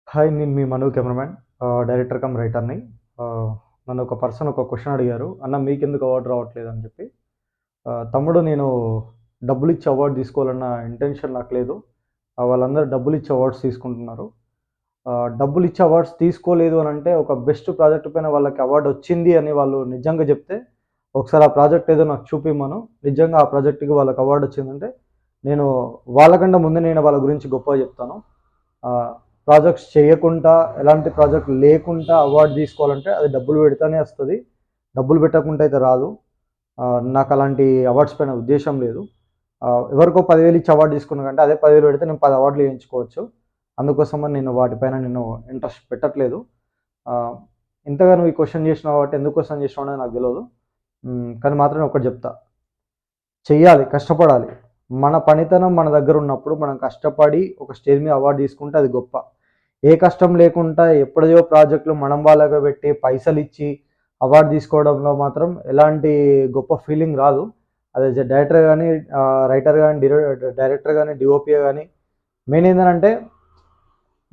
Hi, నేను మీ మను cameraman, director come రైటర్‌ని. ఆహ్, నన్ను ఒక పర్సన్ ఒక క్వెషన్ అడిగారు. "అన్న మీకెందుకు అవార్డ్ రావట్లేదు" అని చెప్పి. తమ్ముడు, నేను డబ్బులిచ్చి అవార్డ్ తీసుకోవాలన్న ఇంటెన్షన్ నాకు లేదు. వాళ్ళందరూ డబ్బులిచ్చి అవార్డ్స్ తీసుకుంటున్నారు. డబ్బులిచ్చి అవార్డ్స్ తీసుకోలేదు అనంటే, ఒక బెస్ట్ ప్రాజెక్ట్ పైన వాళ్ళకి అవార్డ్ వచ్చింది అని వాళ్ళు నిజంగా చెప్తే, ఒకసారి ఆ ప్రాజెక్ట్ ఏదో నాకు చూపిమను. నిజంగా ఆ ప్రాజెక్ట్‌కి వాళ్ళకి అవార్డ్ వచ్చిందంటే, నేను వాళ్ళకంటే ముందు నేను వాళ్ళ గురించి గొప్పగా చెప్తాను. ఆహ్, ప్రాజెక్ట్స్ చేయకుండా, ఎలాంటి ప్రాజెక్ట్ లేకుండా అవార్డ్ తీసుకోవాలంటే అది డబ్బులు పెడితేనే వస్తది. డబ్బులు పెట్టకుండా అయితే రాదు. నాకు అలాంటి అవార్డ్స్ పైన ఉద్దేశ్యం లేదు. ఎవరికో 10,000 ఇచ్చి అవార్డ్ తీసుకున్న కంటే, అదే 10,000 పెడితే నేను 10 అవార్డులు వేయించుకోవచ్చు. అందుకోసమని నేను వాటిపైన ఇంట్రెస్ట్ పెట్టట్లేదు. ఆహ్, ఇంతగా నువ్వు ఈ క్వెషన్ చేసినావు కాబట్టి ఎందుకు క్వెషన్ చేసినావో అనేది నాకు తెలవదు. కానీ మాత్రం నేను ఒకటి చెప్తా. చెయ్యాలి, కష్టపడాలి. మన పనితనం మన దగ్గరున్నప్పుడు మనం కష్టపడి ఒక స్టేజ్ మీద అవార్డ్ తీసుకుంటే అది గొప్ప. ఏ కష్టం లేకుండా ఎప్పుడో ప్రాజెక్ట్‌లు మనం వాళ్ళగా పెట్టి పైసలిచ్చి అవార్డ్ తీసుకోవడంలో మాత్రం ఎలాంటి గొప్ప ఫీలింగ్ రాదు. అది డైరెక్టర్ గాని, రైటర్ గాని, డైరెక్టర్ గాని, డీఓపీ గాని మెయిన్ ఏందనంటే,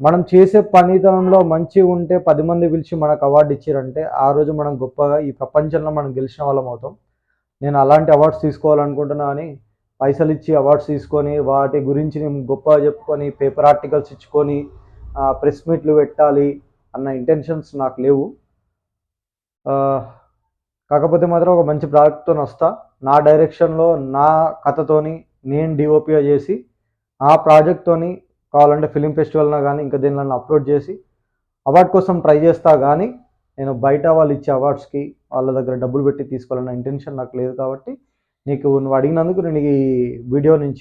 మనం చేసే పనితనంలో మంచిగుంటే 10 మంది పిలిచి మనకు అవార్డ్ ఇచ్చిర్రంటే, ఆ రోజు మనం గొప్పగా ఈ ప్రపంచంలో మనం గెలిచిన వాళ్ళం అవుతాం. నేను అలాంటి అవార్డ్స్ తీసుకోవాలనుకుంటున్నా అని పైసలిచ్చి అవార్డ్స్ తీసుకొని, వాటి గురించి నేను గొప్పగా చెప్పుకొని, పేపర్ ఆర్టికల్స్ ఇచ్చుకొని, ప్రెస్ మీట్లు పెట్టాలి అన్న ఇంటెన్షన్స్ నాకు లేవు. ఆహ్, కాకపోతే మాత్రం ఒక మంచి ప్రాజెక్ట్‌తోనొస్తా. నా డైరెక్షన్‌లో, నా కథతోని, నేను డీఓపీగా చేసి, ఆ ప్రాజెక్ట్‌తోని కావాలంటే ఫిల్మ్ ఫెస్టివల్‌లో గానీ, ఇంకా దేనిలోనన్నా అప్‌లోడ్ చేసి, అవార్డ్ కోసం ట్రై చేస్తా గానీ, నేను బయట వాళ్ళు ఇచ్చే అవార్డ్స్‌కి వాళ్ళ దగ్గర డబ్బులు పెట్టి తీసుకోవాలన్న ఇంటెన్షన్ నాకు లేదు కాబట్టి, నువ్వు అడిగినందుకు నేను ఈ వీడియో నుంచి